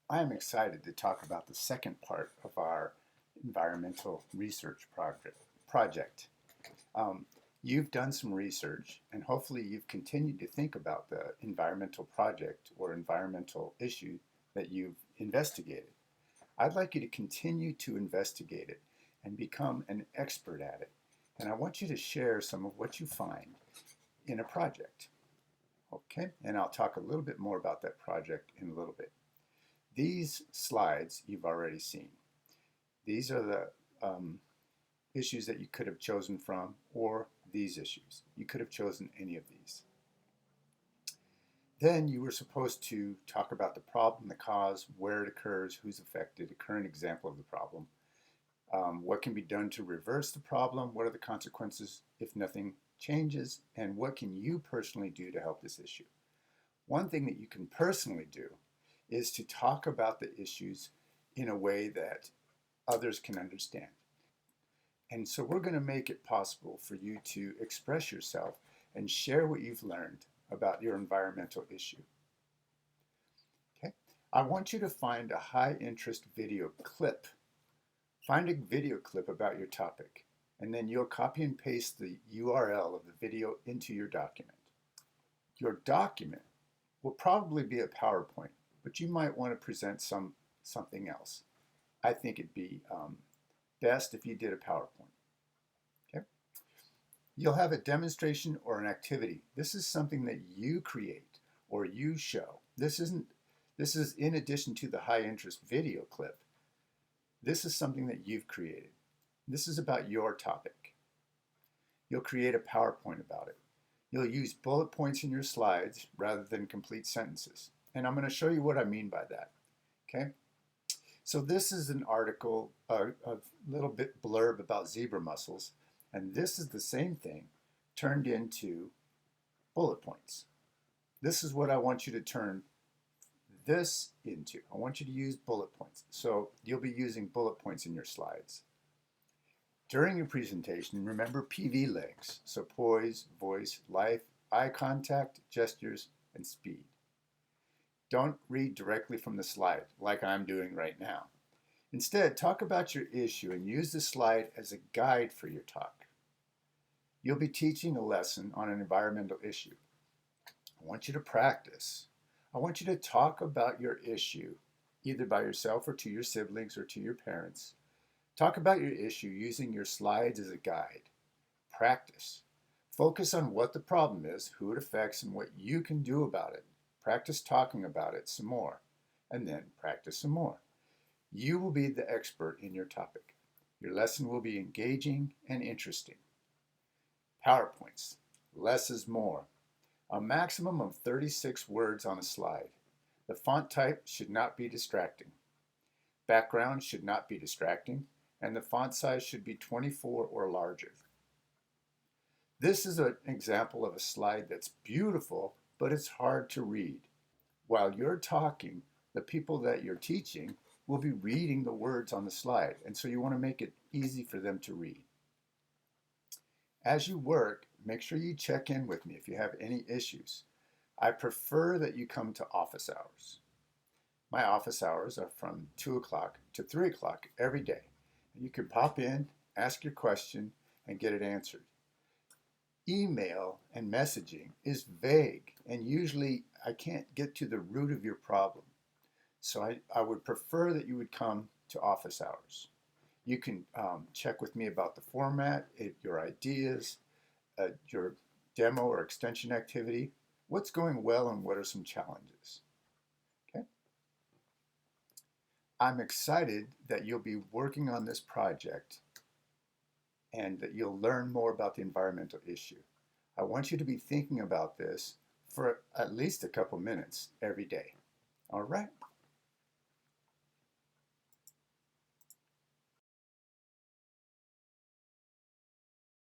I am excited to talk about the second part of our environmental research project. Um, you've done some research and hopefully you've continued to think about the environmental project or environmental issue that you've investigated. I'd like you to continue to investigate it and become an expert at it. And I want you to share some of what you find in a project. Okay, and I'll talk a little bit more about that project in a little bit. These slides you've already seen. These are the issues that you could have chosen from, or these issues. You could have chosen any of these. Then you were supposed to talk about the problem, the cause, where it occurs, who's affected, a current example of the problem, what can be done to reverse the problem, what are the consequences if nothing changes, and what can you personally do to help this issue. One thing that you can personally do is to talk about the issues in a way that others can understand. And so we're going to make it possible for you to express yourself and share what you've learned about your environmental issue. Okay? I want you to find a high interest video clip. Find a video clip about your topic, and then you'll copy and paste the URL of the video into your document. Your document will probably be a PowerPoint, but you might want to present something else. I think it'd be best if you did a PowerPoint. Okay? You'll have a demonstration or an activity. This is something that you create or you show. This is in addition to the high interest video clip. This is something that you've created. This is about your topic. You'll create a PowerPoint about it. You'll use bullet points in your slides rather than complete sentences. And I'm going to show you what I mean by that. Okay? So this is an article, a little bit blurb about zebra mussels, and this is the same thing turned into bullet points. This is what I want you to turn this into. I want you to use bullet points. So you'll be using bullet points in your slides. During your presentation, remember PV legs, so poise, voice, life, eye contact, gestures, and speed. Don't read directly from the slide like I'm doing right now. Instead, talk about your issue and use the slide as a guide for your talk. You'll be teaching a lesson on an environmental issue. I want you to practice. I want you to talk about your issue, either by yourself or to your siblings or to your parents. Talk about your issue using your slides as a guide. Practice. Focus on what the problem is, who it affects, and what you can do about it. Practice talking about it some more, and then practice some more. You will be the expert in your topic. Your lesson will be engaging and interesting. PowerPoints. Less is more. A maximum of 36 words on a slide. The font type should not be distracting. Background should not be distracting, and the font size should be 24 or larger. This is an example of a slide that's beautiful, but it's hard to read. While you're talking, the people that you're teaching will be reading the words on the slide, and so you want to make it easy for them to read. As you work, make sure you check in with me if you have any issues. I prefer that you come to office hours. My office hours are from 2 o'clock to 3 o'clock every day. You can pop in, ask your question, and get it answered. Email and messaging is vague, and usually I can't get to the root of your problem. So I would prefer that you would come to office hours. You can check with me about the format, your ideas, your demo or extension activity, what's going well and what are some challenges. Okay? I'm excited that you'll be working on this project and that you'll learn more about the environmental issue. I want you to be thinking about this for at least a couple minutes every day. All right?